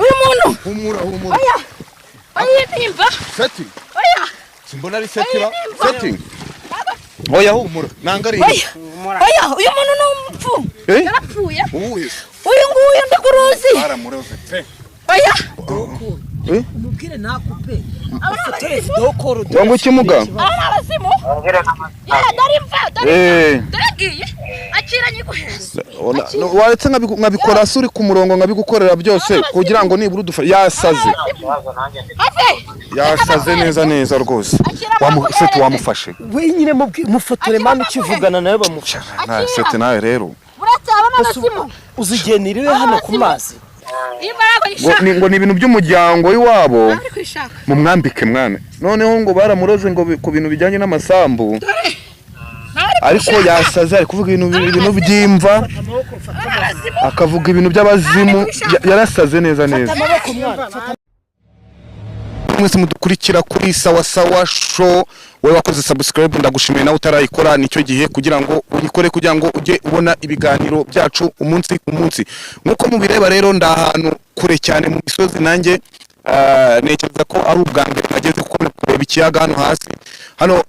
uyu muntu humura oya nimba seti oya simbona ari seti oya humura nangari oya uyu muntu ni umupfu yarapfuye uyu nguyu ndakuruzi baramuroze pe oya umubwire nakupe afotoreze dokoro wangu kimuga abasimu ndagiye akiranye guheza waretse nkabikora suri ku murongo nkabigukorera byose kugira ngo nibura udufashe yasaze neza rwose seti wamufashe wenyine mufotore mama ukivugana nawe bamufasha na seti nawe rero uzigeniriwe hano ku mazi ngo ni ibintu by'umuryango w'iwabo mu mwambike mwana noneho ngo baramuroze ngo ku bintu bijyanye n'amasambu ariko yasaze ari kuvuga ibintu by'imva akavuga ibintu by'abazimu yarasaze neza mwese mudukurikira kuri sawa show wewe wakoze subscribe ndagushimiye nawe utarayikora nicyo gihe kugira ngo uyikore kugira ngo ujye ubona ibiganiro byacu umunsi ku munsi nkuko mubireba rero ndahantu kure cyane mu misozi nanjye nekereza ko ari ubwange nageze kureba ikiyaga hano hasi hano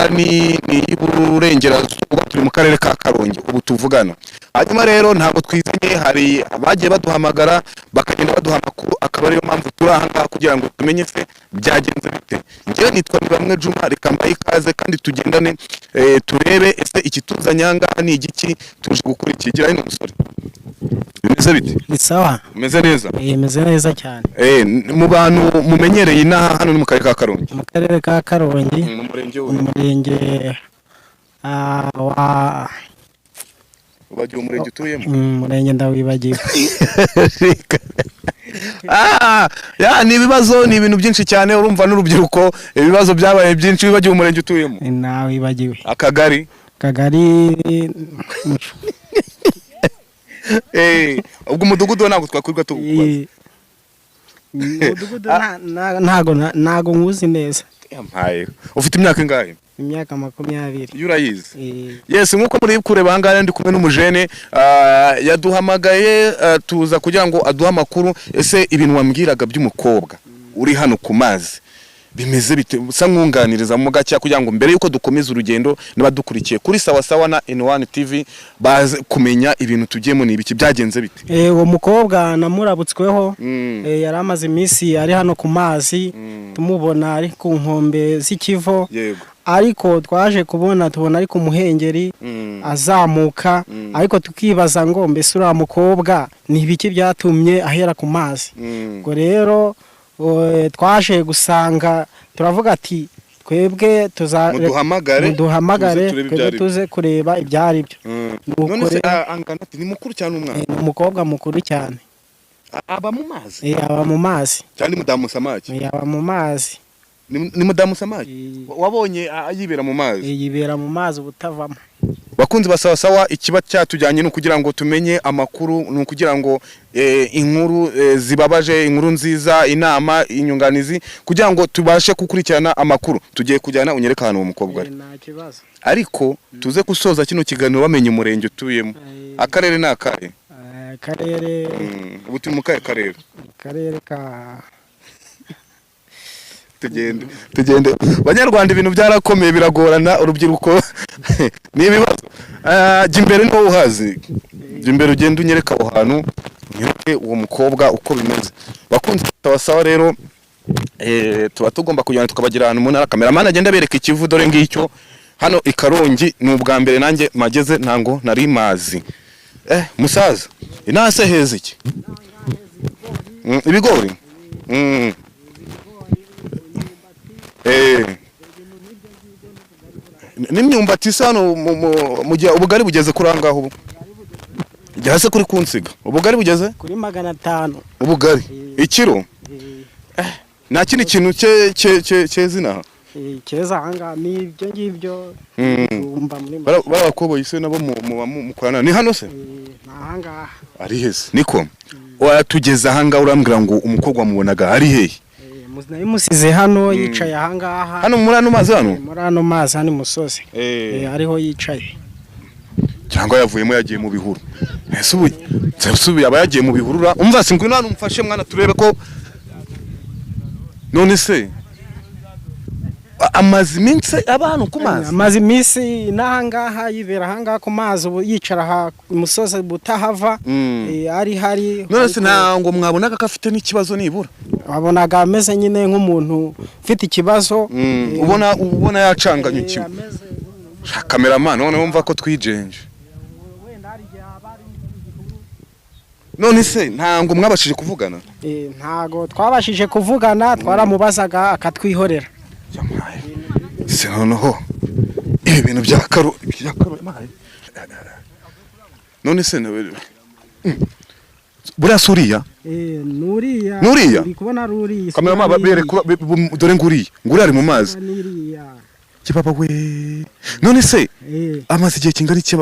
ni iburengerazuba turi mu karere ka Karongi ubu tuvugana hanyuma rero ntabwo twizanye hari abagiye baduhamagara bakagenda baduha amakuru akaba ariyo mpamvu turi aha ngaha kugira ngo tumenye se byagenze bite njyewe nitwa Bamwe Juma reka mbaye ikaze kandi tugendane turebe ese ikituzanye aha ngaha ni igiki tuje gukurikira ino musore bimeze bite ni sawa umeze neza meze neza cyane mu bantu mumenyereye inaha hano ni mu karere ka Karongi mu karere ka Karongi mu murenge wa ubagiye umurenge utuyemo umurenge ndawibagiwe ni ibibazo ni ibintu byinshi cyane urumva n'urubyiruko ibibazo byabaye byinshi wibagiwe umurenge utuyemo nawibagiwe akagari ubwo umudugudu ntabwo twakwirwa tugukubaza umudugudu ntago nkuzi neza ufite imyaka ingahe imyaka 20 iyo urayizi yes nkuko muri kureba ahangaha ndi kumwe n'umujene yaduhamagaye tuza kugira ngo aduha amakuru ese ibintu wambwiraga by'umukobwa uri hano ku mazi bimeze bite usa nkunganiriza mu gacya kugira ngo mbere yuko dukomeza urugendo nibadukurikiye kuri sawa na N1 TV baze kumenya ibintu tugiyemo n'ibiki byagenze bite uwo mukobwa namurabutsweho yari amaze iminsi ari hano ku mazi tumubona ari ku nkombe z'ikivo ariko twaje tubona ari ku muhengeri azamuka ariko tukibaza ngo mbese uriya mukobwa ni ibiki byatumye ahera ku mazi ngo rero twaje gusanga turavuga ati twebwe muduhamagare twebwe tuze kureba ibyari byo none se angana ati ni mukuru cyane umwana ni umukobwa mukuru cyane aba mu mazi aba mu mazi cyane mudamu samaki aba mu mazi ni mudamu samaki wabonye yibera mu mazi yibera mu mazi ubutavamo bakunzi basawa ikiba cyatujyanye no kugira ngo tumenye amakuru no kugira ngo inkuru zibabaje inkuru nziza inama inyunganizi kugira ngo tubashe gukurikirana amakuru tugiye kujyana unyereka hano umukobwa ari nta kibazo ariko tuze gusoza kino kiganiro bamenye umurenge utuyemo akarere nakaye akarere ubuti mu karere ka tugende banyarwanda ibintu byarakomeye biragorana urubyiruko ni ibibazo jya imbere niwo uhazi jya imbere ugenda unyereka aho hantu unyereke uwo mukobwa uko bimeze bakunze sawa rero tuba tugomba kujyana tukabagira ahantu mu ntara kameramani agenda bereka ikivu dore ngicyo hano i Karongi ni ubwa mbere nanjye mageze ntango nari mazi musaza inase heza iki ibigori n'imyumbati sano mu gihe ubugari bugeze kurangaho ubu igihase kuri kunsiga ubugari bugeze kuri 500 ubugari ikiro nta kindi kintu cyezina keza hanga ni ibyo ngibyo umba muri barakoboye se nabo mukorana ni hano se nahanga ari hese niko watugeza hanga urambwira ngo umukobwa mubonaga ari hehe nari musize hano yicaye ahangaha hano muri ano mazi hano muri ano mazi hano musozi ariho yicaye cyangwa yavuyemo yagiye mu bihuru. Ese ubu yaba yagiye mu bihurura umva singwino hano umfashe mwana turebe ko none se amazi minsi abantu ku mazi amazi minsi nahangaha yibera hangaha ku mazi yicara ha umusozi butahava ari hari none se ntango mwabonaga ko afite n'ikibazo nibura wabonaga ameze nyine nk'umuntu ufite ikibazo ubona yacanganyukiwe cameraman none wumva ko twijenje none se ntango mwabashije kuvugana ntago twabashije kuvugana twaramubazaga akatwihorera se noneho ibi bintu byakaro none se buriya suriya nuriya uri kubona ruriya kamera babere dore nguriya ari mu mazi kibaba we none se amaze igihe kingana iki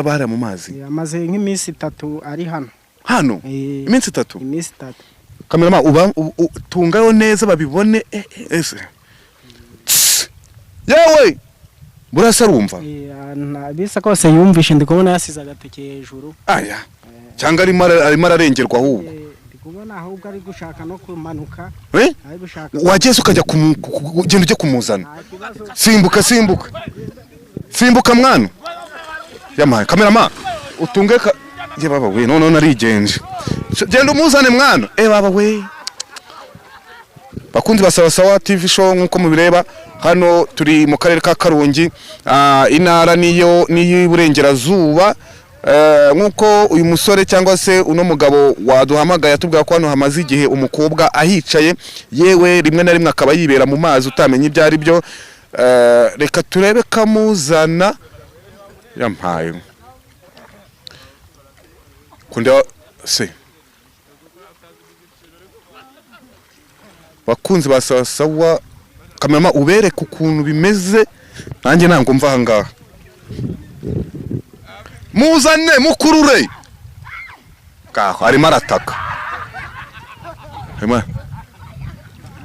bara mu mazi amaze nk'iminsi 3 ari hano iminsi 3 iminsi 3 kamera tungayo neza babibone ese yewe burasa rumva bisa kose yumvishe ndikubona yasize agateke hejuru aya cyangwa arimo ararengerwa ahubwo ndikubona ahubwo ari gushaka no kumanuka ari gushaka wageze ukajya kugenda ujye kumuzana simbuka mwana yamaye kameraman utunge ye baba we none narigenje genda umuzane mwana baba we bakunzi basawa TV show nkuko mubireba hano turi mu karere ka Karongi intara niyo y'Iburengerazuba nkuko uyu musore cyangwa se uno mugabo waduhamagaye atubwira ko hano hamaze igihe umukobwa ahicaye yewe rimwe na rimwe akaba yibera mu mazi utamenye ibyo ari byo reka turebe kamuzana yampaye kunda se bakunzi basawa kamera ubereka ukuntu bimeze nanjye ntango mva hangaha muzane mukurure kaho arimo arataka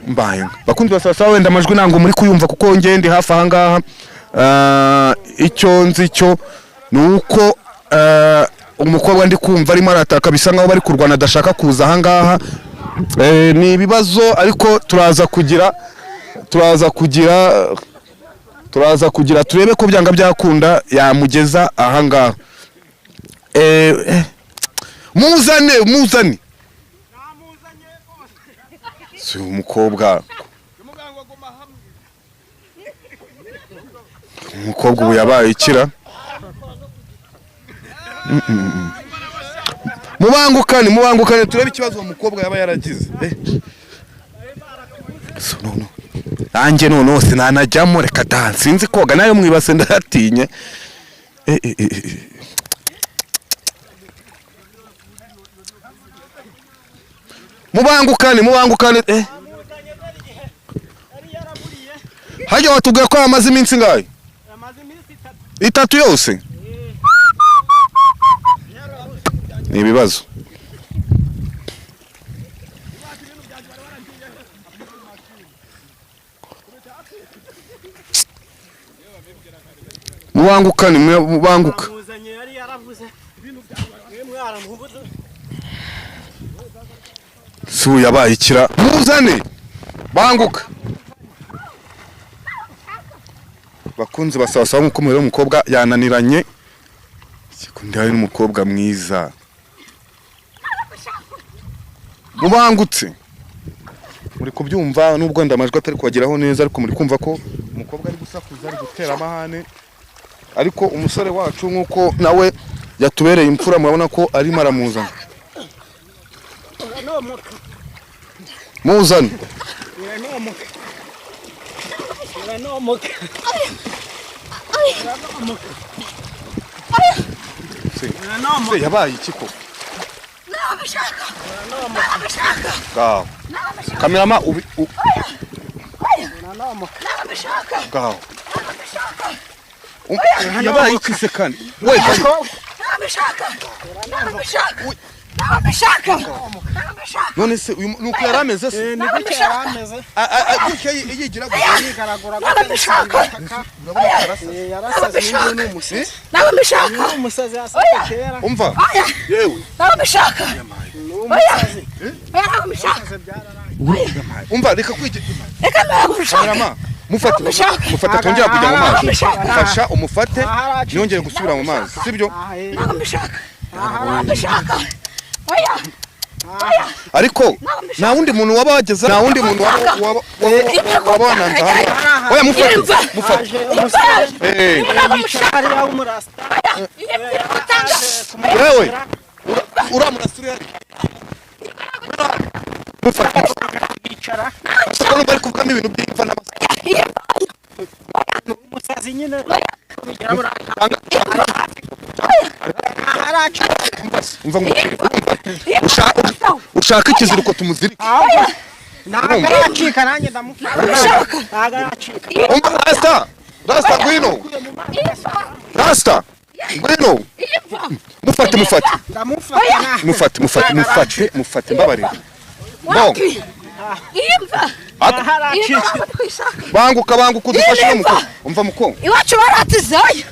mbaye bakunzi basawa wenda amajwi ntango muri kuyumva kuko ngende hafi ahangaha icyo nzi cyo nuko umukobwa ndi kumva arimo arataka bisa nkaho bari kurwana adashaka kuza ahangaha ni ibibazo ariko turaza kugira turebe ko byanga byakunda yamugeza ahangaha muzane si umukobwa ubu yabaye ikira mubangukane turebe ikibazo uwo mukobwa yaba yaragize nanjye noneho sinanajyamo reka sinzi koga nayo mwibase ndahatinye mubangukane hajya watubwiye ko yamaze iminsi ngahe 3 yose ni ibibazo mubanguka su yabaye ikira muzane banguka bakunzi basawa nkuko mubera umukobwa yananiranye sikundi hari n'umukobwa mwiza mubangutse muri kubyumva nubwo ndamajwe atari kwageraho neza ariko muri kumva ko umukobwa ari gusakuza ari gutera amahane ariko umusore wacu nkuko nawe yatubereye imfura murabona ko ari maramuzana muzana se yabaye ikiko gaho kamerama gaho yabaye ikise kandi we Nabishaka. None se uyu nuko yarameze se? Ni gutya yarameze. Gutya yigira gutya Yigaragura Nabishaka. urabona karasa. Yarasaze n'indi n'umusazi. Nabishaka. Umusazi yasaze kera. Umva. Yewe. Nabishaka. Umusazi. Nabishaka. Umva reka kwige. Reka nabishaka. Mama, mufate tongera kujya mu mazi. Fasha umufate niyongere gusubira mu mazi. Sibyo? Nabishaka. Nabishaka. Oya. Ariko nta wundi muntu wabageza nta wundi muntu wabananza hano. Oya mufate. Ari ya umurasta. Yewe. Uramurasura yari. Mufate. Bicara. Sako bari kuvugamo ibintu by'imva n'amasa. Umusazi nyine. Umva ushaka ikiziriko tumuzirike. Nagacika nanjye ndamufasha. Nagacika. Umva Rasta gwino. Rasta gwino. Mufate mbabarira. Bon. Imva. Banguka kudufasha muko. Umva muko. Iwacu baratizayo.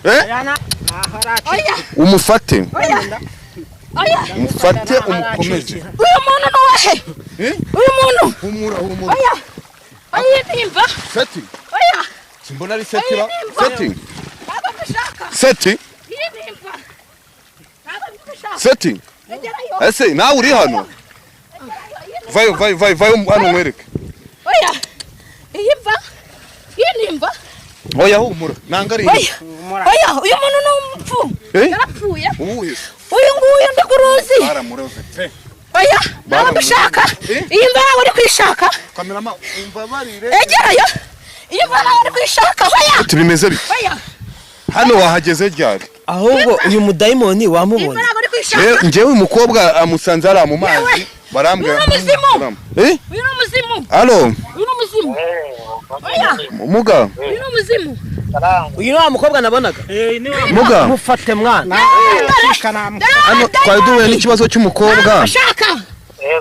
Umufate. Oya. Umufate umukomeze. Uyu muntu nuwahe? Uyu muntu. Humura. Oya imva. Seti. Oya. Simbona ari seti ba. Seti. Nabishaka. Seti. Imva. Nabishaka. Seti. Ese nawe uri hano? Vai hano mwereke. Oya. Imva. Imva. Oya humura. Nangari. Oya, uyu muntu n'umupfu. Yarapfuye. Uwuhe? Uyu nguyu ndakuruzi. Baramuroze pe. Oya, nabishaka. Imva nawe uri kwishaka. Kamerama umva barire. Egerayo. Imva nawe uri kwishaka. Oya. Tubimeze bite? Oya. Hano wahageze ryari? Ahubwo uyu mudayimoni wamubonye. Imva nawe uri kwishaka. Njyewe umukobwa amusanze ari mu mazi. Barambwira. Uyu n'umuzimu. Uyu n'umuzimu. Allo. Uyu n'umuzimu. Oya. Muga. Uyu n'umuzimu. Uyu ni wa mukobwa nabonaga. Muga. Mufate mwana. Hano twari duhuye n'ikibazo cy'umukobwa. Shaka.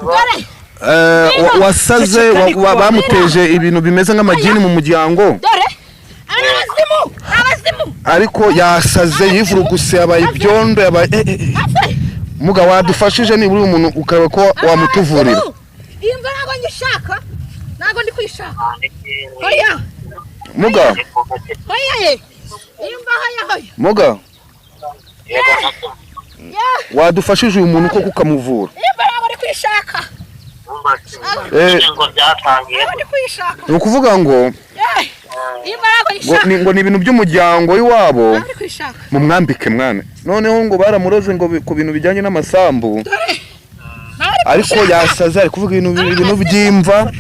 Dore. Wasaze bamuteje ibintu bimeze nk'amagini mu muryango. Dore. Abazimu. Ariko yasaze yivuruguse yabaye ibyondo yabaye Muga wadufashije niburi umuntu ukaba ko wamutuvurira. Imva ntabwo ngishaka. Ntabwo ndi kwishaka. Oya. Muga. Oya. Imva hoya. Muga. Wadufashije uyu muntu ko kukamuvura. Imva ntabwo ndi kwishaka. Ngo byatangiye. Ntabwo ndi kwishaka. Ni ukuvuga ngo ngo ni ibintu by'umuryango w'iwabo mu mwambike mwana. Noneho ngo baramuroze ngo ku bintu bijyanye n'amasambu. Ariko yasaze ari kuvuga ibintu by'imva.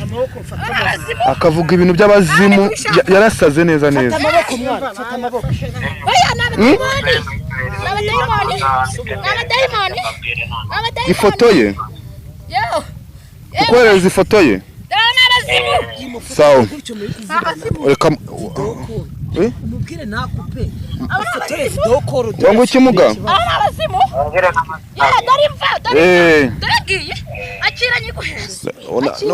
Akavuga ibintu by'abazimu yarasaze neza. Fata amaboko mwana, fata amaboko. Oya n'abadayimoni. Ifoto ye. Kukohereza ifoto ye. Sawa. Reka umubwire nakupe. Afotoye video call. Wangu kimuga. Abazimu. Daragiye. Akiranye guheza.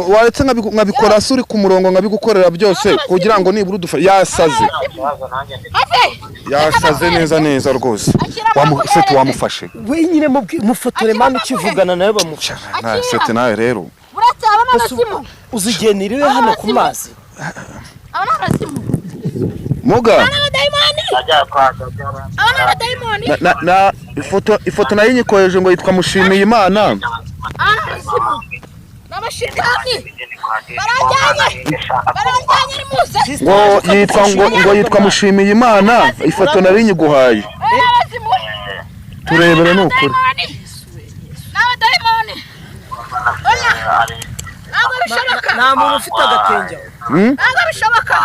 Waretse nkabikora suri ku murongo nkabigukorera byose kugira ngo nibura udufashe. Yasaze neza rwose. Seti wamufashe. We nyine mufotore mani ukivugana nawe bamuca. Na seti nawe rero. Buretse abana abazimu. Uzigeniriwe hano ku mazi. Abana abazimu. Muga. Abana dayimoni. Na ifoto nayo nyikoheje ngo yitwa Mushimiye Imana. Abazimu. N'abashitani. Barajyanye Ngo n'Musa. yitwa Mushimiye Imana. Ifoto nari nyiguhaye. Abazimu. Turebere n'ukuri. N'abadayimoni. Oya. Ntabwo bishoboka. Nta muntu ufite agatenge. Ntabwo bishoboka.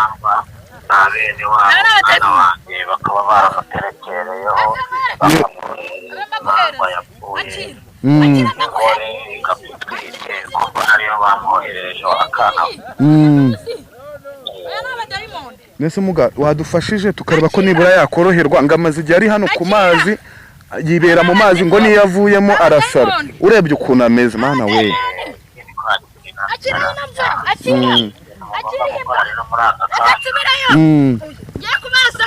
Abene w'abandi bakaba baramuterekereyeho bayapfuye ikabitwite kuko ariyo bamwohererejeho akana. Nese Muga wadufashije tukareba ko nibura yakoroherwa ngo amaze igihe ari hano ku mazi yibera mu mazi ngo niyo yavuyemo arasara urebye ukuntu ameze mana we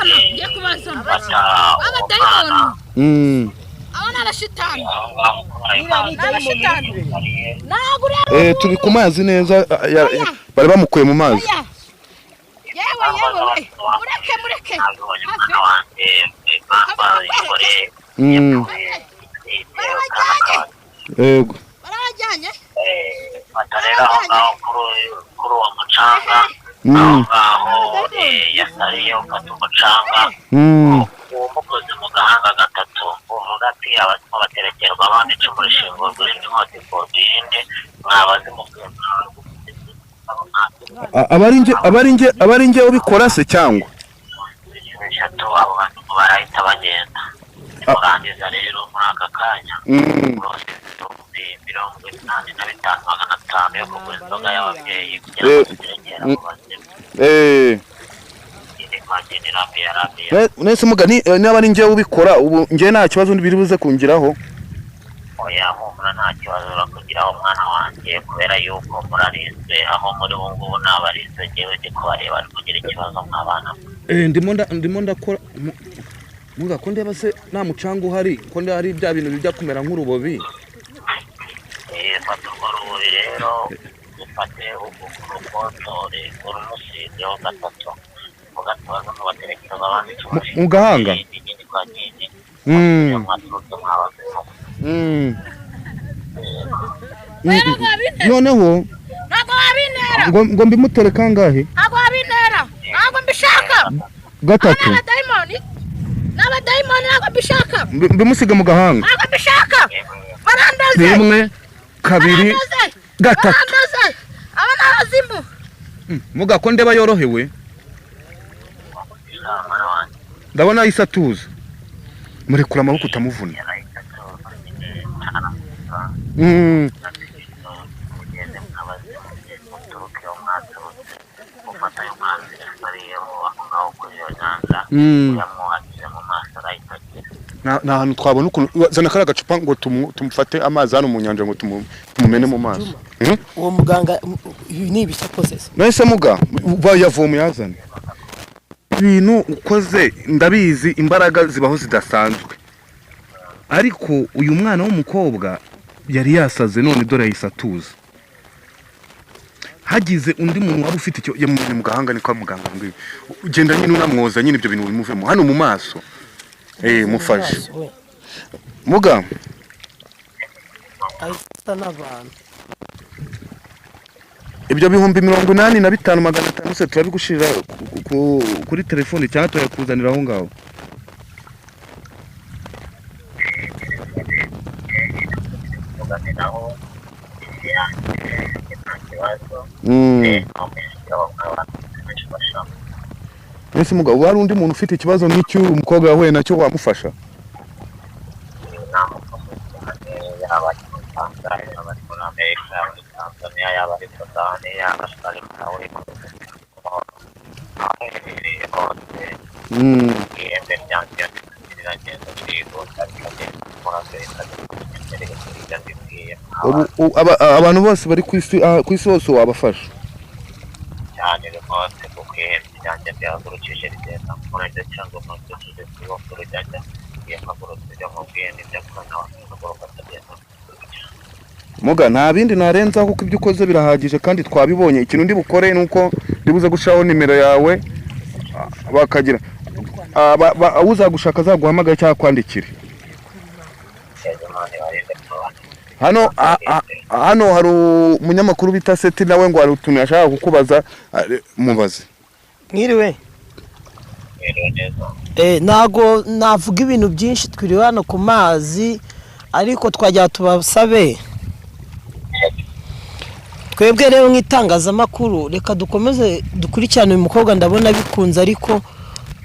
ngiye kubazana abadayimoni abana abashitani turi ku mazi neza bari bamukuye mu mazi yewe mureke yego barajyanye batarera aho ngaho kuri uwo mucanga aho ngaho yasariye ufata umucanga umukoze mu gahanga gatatu uvuga ati abarimo baterekerwa abandi icumu rishingo rw'indi nkoti kodinde mwabazi mu abari nge ubikora se cyangwa eshatu abo bantu barahita bagenda murangiza rero muri aka kanya 85,500 yo kugura inzoga y'ababyeyi kugira ngo zitegere abo bazima nese mugani niba ari nge ubikora ubu nge nta kibazo biri buze kungiraho oya humura nta kibazo urakugiraho mwana wanjye kubera yuko murarinzwe aho muri ubu ngubu nabarinzwe ngewe ndi kubareba ari kugira ikibazo nk'abana ndimo ndakora muga ko ndeba se nta mucanga uhari ko hari bya bintu bijya kumera nk'urubobi fata urwo rubobi rero ufate urukotore urumusizeho gatatu ugatubaza ngo baterekereza abandi mu gahanga noneho ngo mbimutere kangahe ntabwo wabintera ntabwo mbishaka gatatu n'abadayimoni ntabwo mbishaka mbimusiga mu gahanga ntabwo mbishaka barandaze 1 2 3 aba ni abazimu muga ko ndeba yorohewe ndabona ahise atuza murekura amaboko utamuvuna nta hantu twabona ukuntu zana kariya gacupa ngo tumufate amazi hano mu nyanja ngo tumumene mu maso uwo muganga ni ibishakoze nahise muga bayavoma yazane ibintu ukoze ndabizi imbaraga zibaho zidasanzwe ariko uyu mwana w'umukobwa yari yasaze none dore yahise atuza hagize undi muntu waba ufite icyo yamumenye mu gahanga ni kwa muganga ngo ugenda nyine unamwoza nyine ibyo bintu bimuvemo hano mu maso mufashe muga ahita n'abantu ibyo bihumbi 85,500 se turabigushirira kuri telefone cyangwa tuyakuzanira aho ngaho ese muga wari undi muntu ufite ikibazo n'icyo umukobwa yahuye nacyo wamufasha abantu bose bari ku isi hose wabafasha cyane rwose kuko ihembe ryanjye ryahagurukije rigenda murajya cyangwa murajya kubakuru ryajya yahagurutse ryo mu bwenge byakora n'abahaguruka atagenda muga nta bindi narenzaho kuko ibyo ukoze birahagije kandi twabibonye ikintu ndi bukore nuko ndibuze gushaho nimero yawe bakagira uzagushaka azaguhamagara cyangwa kwandikire hano hari umunyamakuru bita Seti nawe ngo hari utuntu yashaka kukubaza mubaze mwiriwe ntago navuga ibintu byinshi twiriwe hano ku mazi ariko twajya tubasabe twebwe rero nk'itangazamakuru reka dukomeze dukurikirane uyu mukobwa ndabona bikunze ariko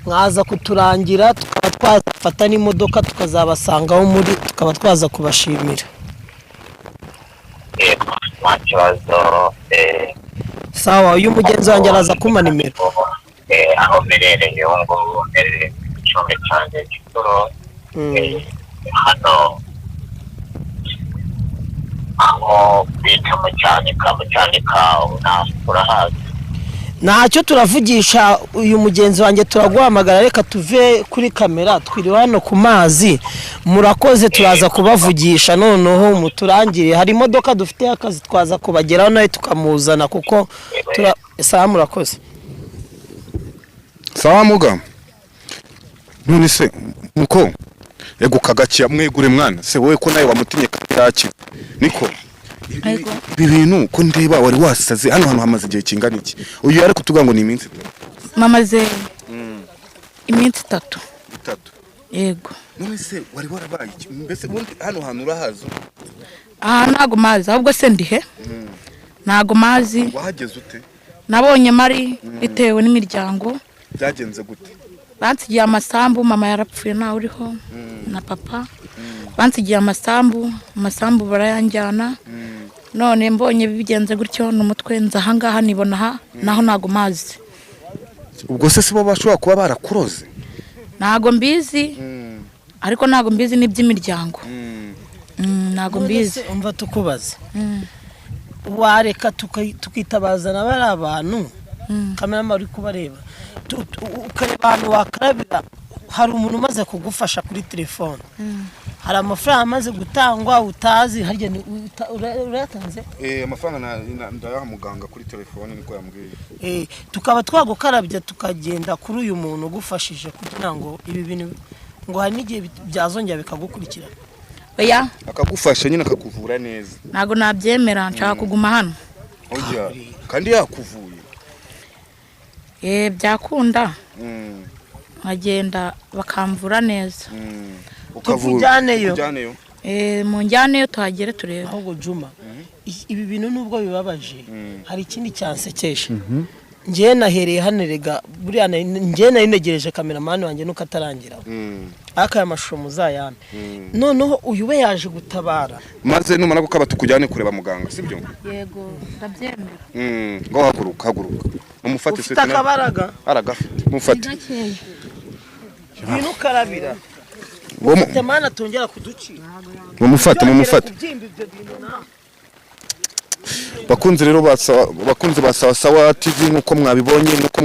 mwaza kuturangira tukaba twafata n'imodoka tukazabasangaho muri tukaba twaza kubashimira nta kibazo sawa uyu mugenzi wanjye araza kuma nimero aho mberereye ubu ngubu mberereye mu gicumbi cyanjye gikuru hano aho bita mu Cyanika urahazi? ntacyo turavugisha uyu mugenzi wanjye turaguhamagara reka tuve kuri kamera twiriwe hano ku mazi murakoze turaza kubavugisha noneho muturangire hari imodoka dufite akazi twaza kubageraho nawe tukamuzana kuko sawa murakoze sawa muga none se muko ego kagakiya mwegure mwana se wowe ko nawe wamutinye kaki niko ibi bintu ko ndeba wari wasaze hano hamaze igihe kingana iki uyu yari kutuga ngo ni iminsi mamaze iminsi 3 yego none se wari warabaye mbese hano hantu urahazo ntago mazi ahubwo se ndihe ntago mazi wahageze ute nabonye mari bitewe n'imiryango byagenze gute bansigiye amasambu mama yarapfuye nawe uriho na papa bansigiye amasambu barayanjyana none mbonye bigenze gutyo n'umutwe nzahangaha nibona naho nago mazi ubwo se sibo bashobora kuba barakuroze nago mbizi ariko nago mbizi n'iby'imiryango nago mbizi umva tukubaze wareka tukitabaza n'abari abantu kamera uri kubareba ukareba ahantu wakarabira hari umuntu umaze kugufasha kuri telefone hari amafaranga amaze gutangwa utazi harya urayatanze amafaranga ndayaha muganga kuri telefone niko yambwiye tukaba twagukarabya tukagenda kuri uyu muntu ugufashije kugira ngo ibi bintu ngo hari n'igihe byazongera bikagukurikira oya akagufasha nyine akakuvura neza ntago nabyemera nshaka kuguma hano kandi yakuvuye byakunda nkagenda bakamvura neza tukujyaneyo mu njyaneyo tuhagere turebe ahubwo Juma ibi bintu nubwo bibabaje hari ikindi cyansekesha njye nahereye hanerega buriya njye narinegereje kameramani wanjye nuko atarangira akaya mashusho muzayame noneho uyu we yaje gutabara maze numara gukaba tukujyane kureba muganga sibyo yego ndabyemera ngo haguruka umufate se takabaraga aragafite mufate ibintu karabira temana tongera kuducira mumufate bakunze rero bakunze basawa TV nkuko mwabibonye nkuko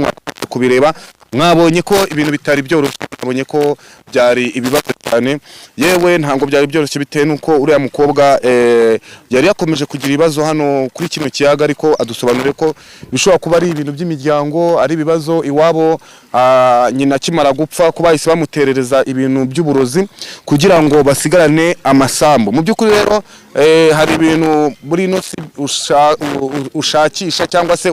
kubireba mwabonye ko ibintu bitari byoroshye mwabonye ko byari ibibazo cyane yewe ntango byari byoroshye bitewe nuko uriya mukobwa yari yakomeje kugira ibibazo hano kuri kino kiyaga ariko adusobanurire ko bishobora kuba ari ibintu by'imiryango ari ibibazo iwabo nyina kimara gupfa kuba bahise bamuterereza ibintu by'uburozi kugira ngo basigarane amasambu mu by'ukuri rero hari ibintu muri ino ushakisha cyangwa se